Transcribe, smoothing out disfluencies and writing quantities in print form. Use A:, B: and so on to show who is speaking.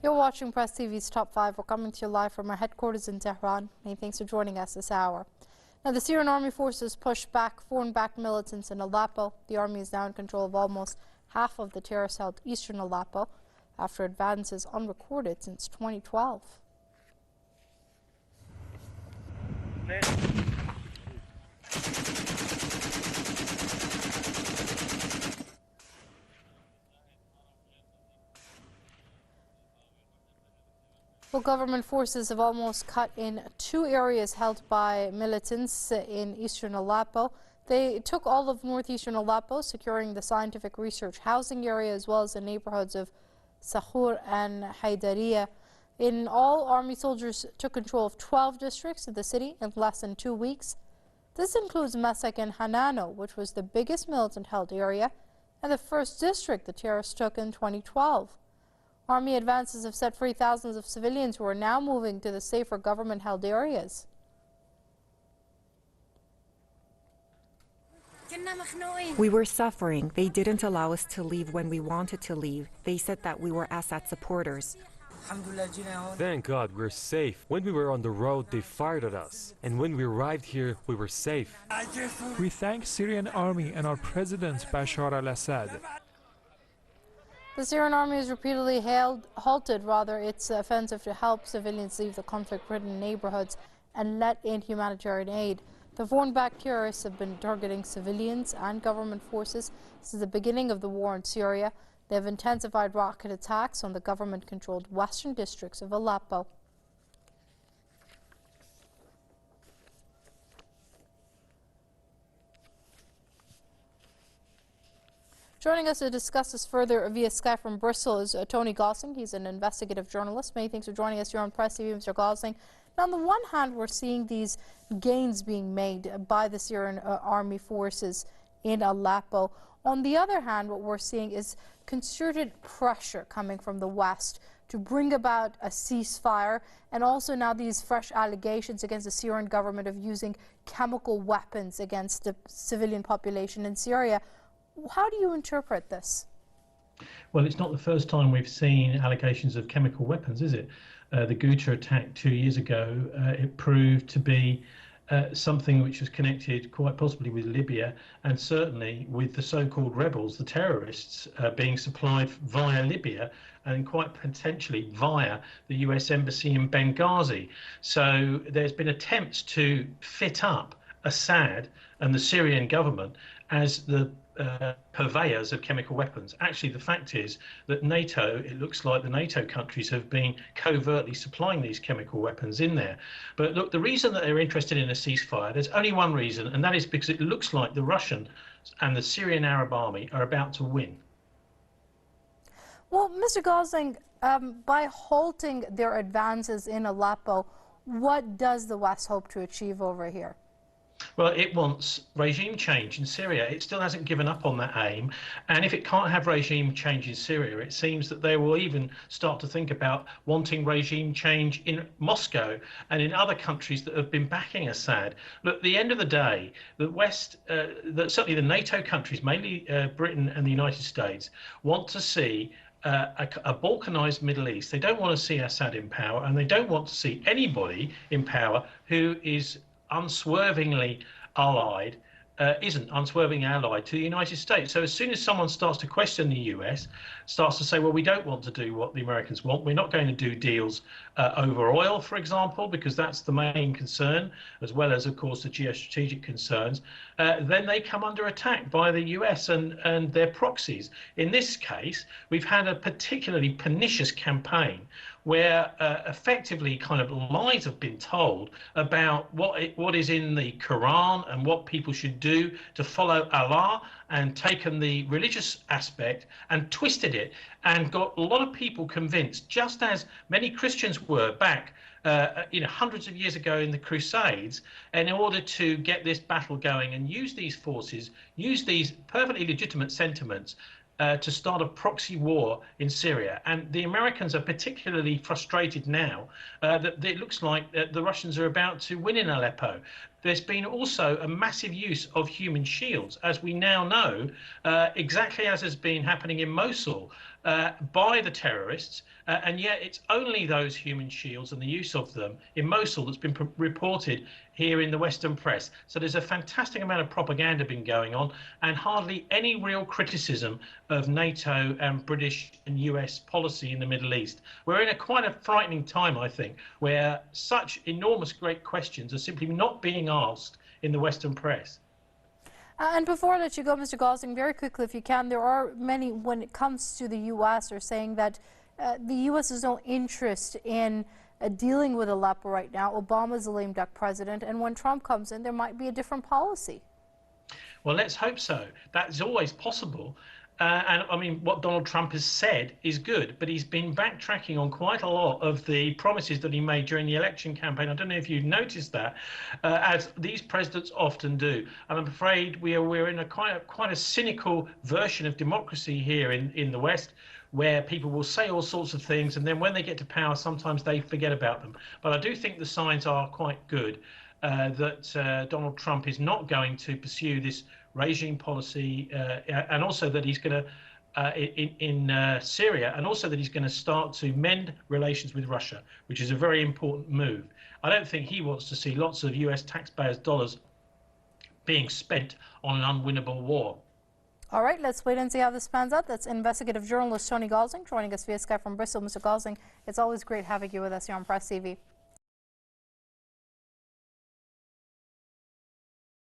A: You're watching Press TV's Top 5. We're coming to you live from our headquarters in Tehran. Many thanks for joining us this hour. Now, the Syrian army forces pushed back foreign-backed militants in Aleppo. The army is now in control of almost half of the terrorist-held eastern Aleppo after advances unrecorded since 2012. Well, government forces have almost cut in 2 areas held by militants in eastern Aleppo. They took all of northeastern Aleppo, securing the scientific research housing area as well as the neighborhoods of Sakhur and Haydariya. In all, army soldiers took control of 12 districts of the city in less than 2 weeks. This includes Mesek and Hanano, which was the biggest militant-held area, and the first district the terrorists took in 2012. Army advances have set free thousands of civilians who are now moving to the safer government-held areas.
B: We were suffering. They didn't allow us to leave when we wanted to leave. They said that we were Assad supporters.
C: Thank God we're safe. When we were on the road, they fired at us. And when we arrived here, we were safe.
D: We thank Syrian army and our president, Bashar al-Assad.
A: The Syrian army has repeatedly halted its offensive to help civilians leave the conflict-ridden neighborhoods and let in humanitarian aid. The foreign-backed terrorists have been targeting civilians and government forces since the beginning of the war in Syria. They have intensified rocket attacks on the government-controlled western districts of Aleppo. Joining us to discuss this further via Skype from Bristol is Tony Gosling. He's an investigative journalist. Many thanks for joining us here on Press TV, Mr. Gosling. Now, on the one hand, we're seeing these gains being made by the Syrian army forces in Aleppo. On the other hand, what we're seeing is concerted pressure coming from the West to bring about a ceasefire, and also now these fresh allegations against the Syrian government of using chemical weapons against the civilian population in Syria. How do you interpret this?
E: Well, it's not the first time we've seen allegations of chemical weapons, is it? The Ghouta attack 2 years ago, it proved to be something which was connected quite possibly with Libya, and certainly with the so-called rebels, the terrorists, being supplied via Libya and quite potentially via the US Embassy in Benghazi. So there's been attempts to fit up Assad and the Syrian government as the purveyors of chemical weapons. Actually, the fact is that NATO, it looks like the NATO countries have been covertly supplying these chemical weapons in there. But look, the reason that they're interested in a ceasefire, there's only one reason, and that is because it looks like the Russian and the Syrian Arab army are about to win.
A: Well, Mr. Gosling, by halting their advances in Aleppo, what does the West hope to achieve over here?
E: Well, it wants regime change in Syria. It still hasn't given up on that aim. And if it can't have regime change in Syria, it seems that they will even start to think about wanting regime change in Moscow and in other countries that have been backing Assad. Look, at the end of the day, the West, certainly the NATO countries, mainly Britain and the United States, want to see a balkanized Middle East. They don't want to see Assad in power, and they don't want to see anybody in power who is unswervingly allied, isn't unswervingly allied to the United States. So as soon as someone starts to question the US, starts to say, well, we don't want to do what the Americans want, we're not going to do deals over oil, for example, because that's the main concern, as well as, of course, the geostrategic concerns, then they come under attack by the US and their proxies. In this case, we've had a particularly pernicious campaign where effectively kind of lies have been told about what is in the Quran and what people should do to follow Allah, and taken the religious aspect and twisted it and got a lot of people convinced, just as many Christians were back hundreds of years ago in the Crusades, and in order to get this battle going and use these forces, use these perfectly legitimate sentiments to start a proxy war in Syria. And the Americans are particularly frustrated now that it looks like the Russians are about to win in Aleppo. there's been also a massive use of human shields, as we now know, exactly as has been happening in Mosul by the terrorists, and yet it's only those human shields and the use of them in Mosul that's been reported here in the Western press. So there's a fantastic amount of propaganda been going on, and hardly any real criticism of NATO and British and US policy in the Middle East. We're in quite a frightening time, I think, where such enormous great questions are simply not being asked in the Western press.
A: And before I let you go, Mr. Gosling, very quickly, if you can, there are many, when it comes to the U.S., are saying that the U.S. has no interest in dealing with Aleppo right now. Obama's a lame duck president, and when Trump comes in, there might be a different policy.
E: Well, let's hope so. That's always possible. And I mean, what Donald Trump has said is good, but he's been backtracking on quite a lot of the promises that he made during the election campaign. I don't know if you've noticed that, as these presidents often do. And I'm afraid we're in a quite a cynical version of democracy here in the West, where people will say all sorts of things, and then when they get to power, sometimes they forget about them. But I do think the signs are quite good that Donald Trump is not going to pursue this regime policy, and also that he's going to, in Syria, and also that he's going to start to mend relations with Russia, which is a very important move. I don't think he wants to see lots of US taxpayers' dollars being spent on an unwinnable war.
A: All right, let's wait and see how this pans out. That's investigative journalist Tony Gosling joining us via Skype from Bristol. Mr. Gosling, it's always great having you with us here on Press TV.